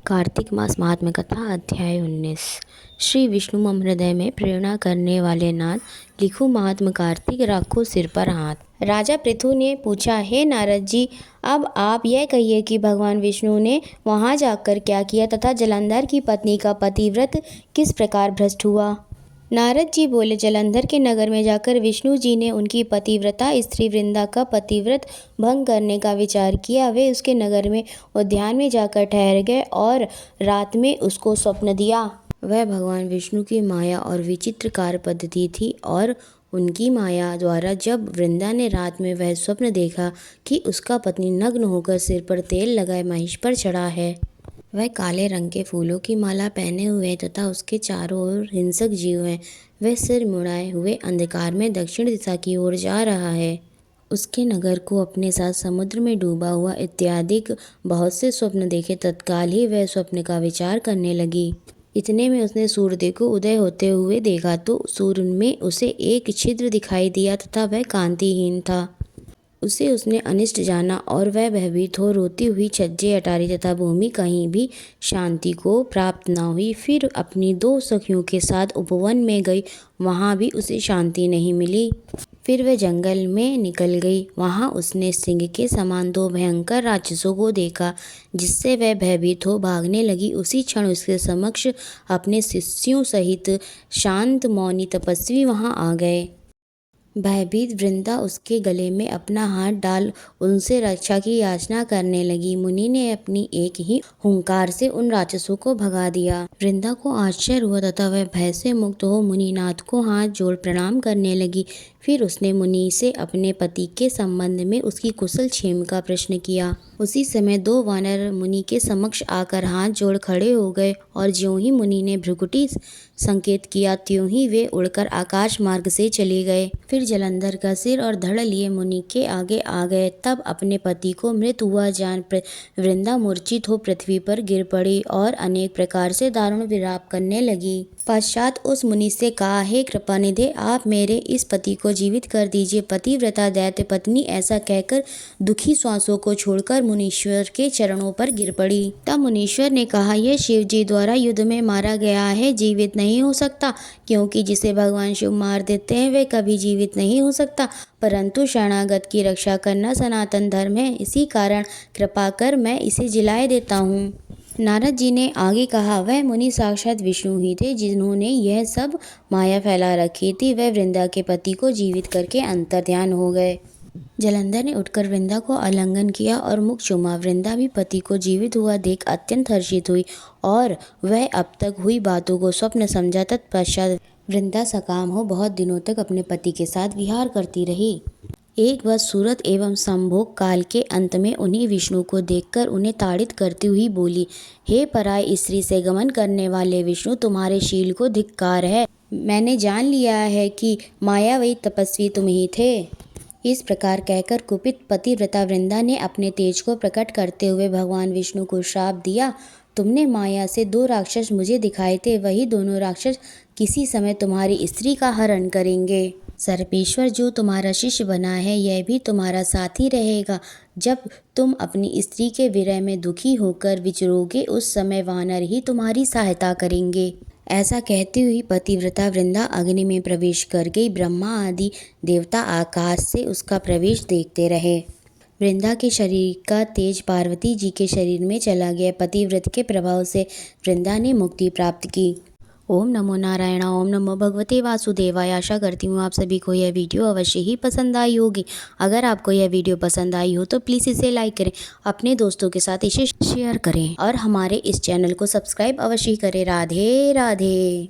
कार्तिक मास महात्म्य कथा अध्याय 19। श्री विष्णु मम हृदय में प्रेरणा करने वाले नाथ, लिखो महात्म कार्तिक, रखो सिर पर हाथ। राजा पृथु ने पूछा, हे नारद जी, अब आप यह कहिए कि भगवान विष्णु ने वहां जाकर क्या किया तथा जलंधर की पत्नी का पतिव्रत किस प्रकार भ्रष्ट हुआ। नारद जी बोले, जलंधर के नगर में जाकर विष्णु जी ने उनकी पतिव्रता स्त्री वृंदा का पतिव्रत भंग करने का विचार किया। वे उसके नगर में उद्यान में जाकर ठहर गए और रात में उसको स्वप्न दिया। वह भगवान विष्णु की माया और विचित्र कार्य पद्धति थी और उनकी माया द्वारा जब वृंदा ने रात में वह स्वप्न देखा कि उसका पत्नी नग्न होकर सिर पर तेल लगाए महिष पर चढ़ा है, वह काले रंग के फूलों की माला पहने हुए तथा उसके चारों ओर हिंसक जीव हैं, वह सिर मुड़ाए हुए अंधकार में दक्षिण दिशा की ओर जा रहा है, उसके नगर को अपने साथ समुद्र में डूबा हुआ इत्यादि बहुत से स्वप्न देखे। तत्काल ही वह स्वप्न का विचार करने लगी। इतने में उसने सूर्य को उदय होते हुए देखा तो सूर्य में उसे एक छिद्र दिखाई दिया तथा वह कांतिहीन था। उसे उसने अनिष्ट जाना और वह भयभीत हो रोती हुई छज्जे अटारी तथा भूमि कहीं भी शांति को प्राप्त न हुई। फिर अपनी दो सखियों के साथ उपवन में गई, वहाँ भी उसे शांति नहीं मिली। फिर वह जंगल में निकल गई, वहाँ उसने सिंह के समान दो भयंकर राक्षसों को देखा, जिससे वह भयभीत हो भागने लगी। उसी क्षण उसके समक्ष अपने शिष्यों सहित शांत मौनी तपस्वी वहाँ आ गए। भयभीत वृंदा उसके गले में अपना हाथ डाल उनसे रक्षा की याचना करने लगी। मुनि ने अपनी एक ही हुंकार से उन राक्षसों को भगा दिया। वृंदा को आश्चर्य हुआ तथा वह भय से मुक्त हो मुनिनाथ को हाथ जोड़ प्रणाम करने लगी। फिर उसने मुनि से अपने पति के संबंध में उसकी कुशल क्षेम का प्रश्न किया। उसी समय दो वानर मुनि के समक्ष आकर हाथ जोड़ खड़े हो गए और ज्यों ही मुनि ने भ्रुकुटी संकेत किया त्यों ही वे उड़कर आकाश मार्ग से चले गए। फिर जलंधर का सिर और धड़ लिए मुनि के आगे आ गए। तब अपने पति को मृत हुआ जान वृंदा मूर्छित हो पृथ्वी पर गिर पड़ी और अनेक प्रकार से दारुण विलाप करने लगी। पश्चात उस मुनि से कहा, हे कृपानिधे, आप मेरे इस पति को जीवित कर दीजिए। पतिव्रता दैत्य पत्नी ऐसा कहकर दुखी श्वासों को छोड़कर मुनीश्वर के चरणों पर गिर पड़ी। तब मुनीश्वर ने कहा, यह शिव जी द्वारा युद्ध में मारा गया है, जीवित नहीं हो सकता, क्योंकि जिसे भगवान शिव मार देते हैं वे कभी जीवित नहीं हो सकता। परंतु शरणागत की रक्षा करना सनातन धर्म है, इसी कारण कृपा कर मैं इसे जिलाए देता हूँ। नारद जी ने आगे कहा, वह मुनि साक्षात विष्णु ही थे, जिन्होंने यह सब माया फैला रखी थी। वह वृंदा के पति को जीवित करके अंतर्ध्यान हो गए। जलंधर ने उठकर वृंदा को आलिंगन किया और मुख चूमा। वृंदा भी पति को जीवित हुआ देख अत्यंत हर्षित हुई और वह अब तक हुई बातों को स्वप्न समझा। तत्पश्चात वृंदा सकाम हो बहुत दिनों तक अपने पति के साथ विहार करती रही। एक बार सूरत एवं संभोग काल के अंत में उन्हीं विष्णु को देखकर उन्हें ताड़ित करती हुई बोली, हे पराय स्त्री से गमन करने वाले विष्णु, तुम्हारे शील को धिक्कार है। मैंने जान लिया है कि मायावी तपस्वी तुम ही थे। इस प्रकार कहकर कुपित पतिव्रता वृंदा ने अपने तेज को प्रकट करते हुए भगवान विष्णु को श्राप दिया, तुमने माया से दो राक्षस मुझे दिखाए थे, वही दोनों राक्षस किसी समय तुम्हारी स्त्री का हरण करेंगे। सर्पेश्वर जो तुम्हारा शिष्य बना है यह भी तुम्हारा साथी रहेगा। जब तुम अपनी स्त्री के विरह में दुखी होकर विचरोगे उस समय वानर ही तुम्हारी सहायता करेंगे। ऐसा कहती हुई पतिव्रता वृंदा अग्नि में प्रवेश कर गई। ब्रह्मा आदि देवता आकाश से उसका प्रवेश देखते रहे। वृंदा के शरीर का तेज पार्वती जी के शरीर में चला गया। पतिव्रत के प्रभाव से वृंदा ने मुक्ति प्राप्त की। ओम नमो नारायण, ओम नमो भगवते वासुदेवाय। आशा करती हूँ आप सभी को यह वीडियो अवश्य ही पसंद आई होगी। अगर आपको यह वीडियो पसंद आई हो तो प्लीज़ इसे लाइक करें, अपने दोस्तों के साथ इसे शेयर करें और हमारे इस चैनल को सब्सक्राइब अवश्य ही करें। राधे राधे।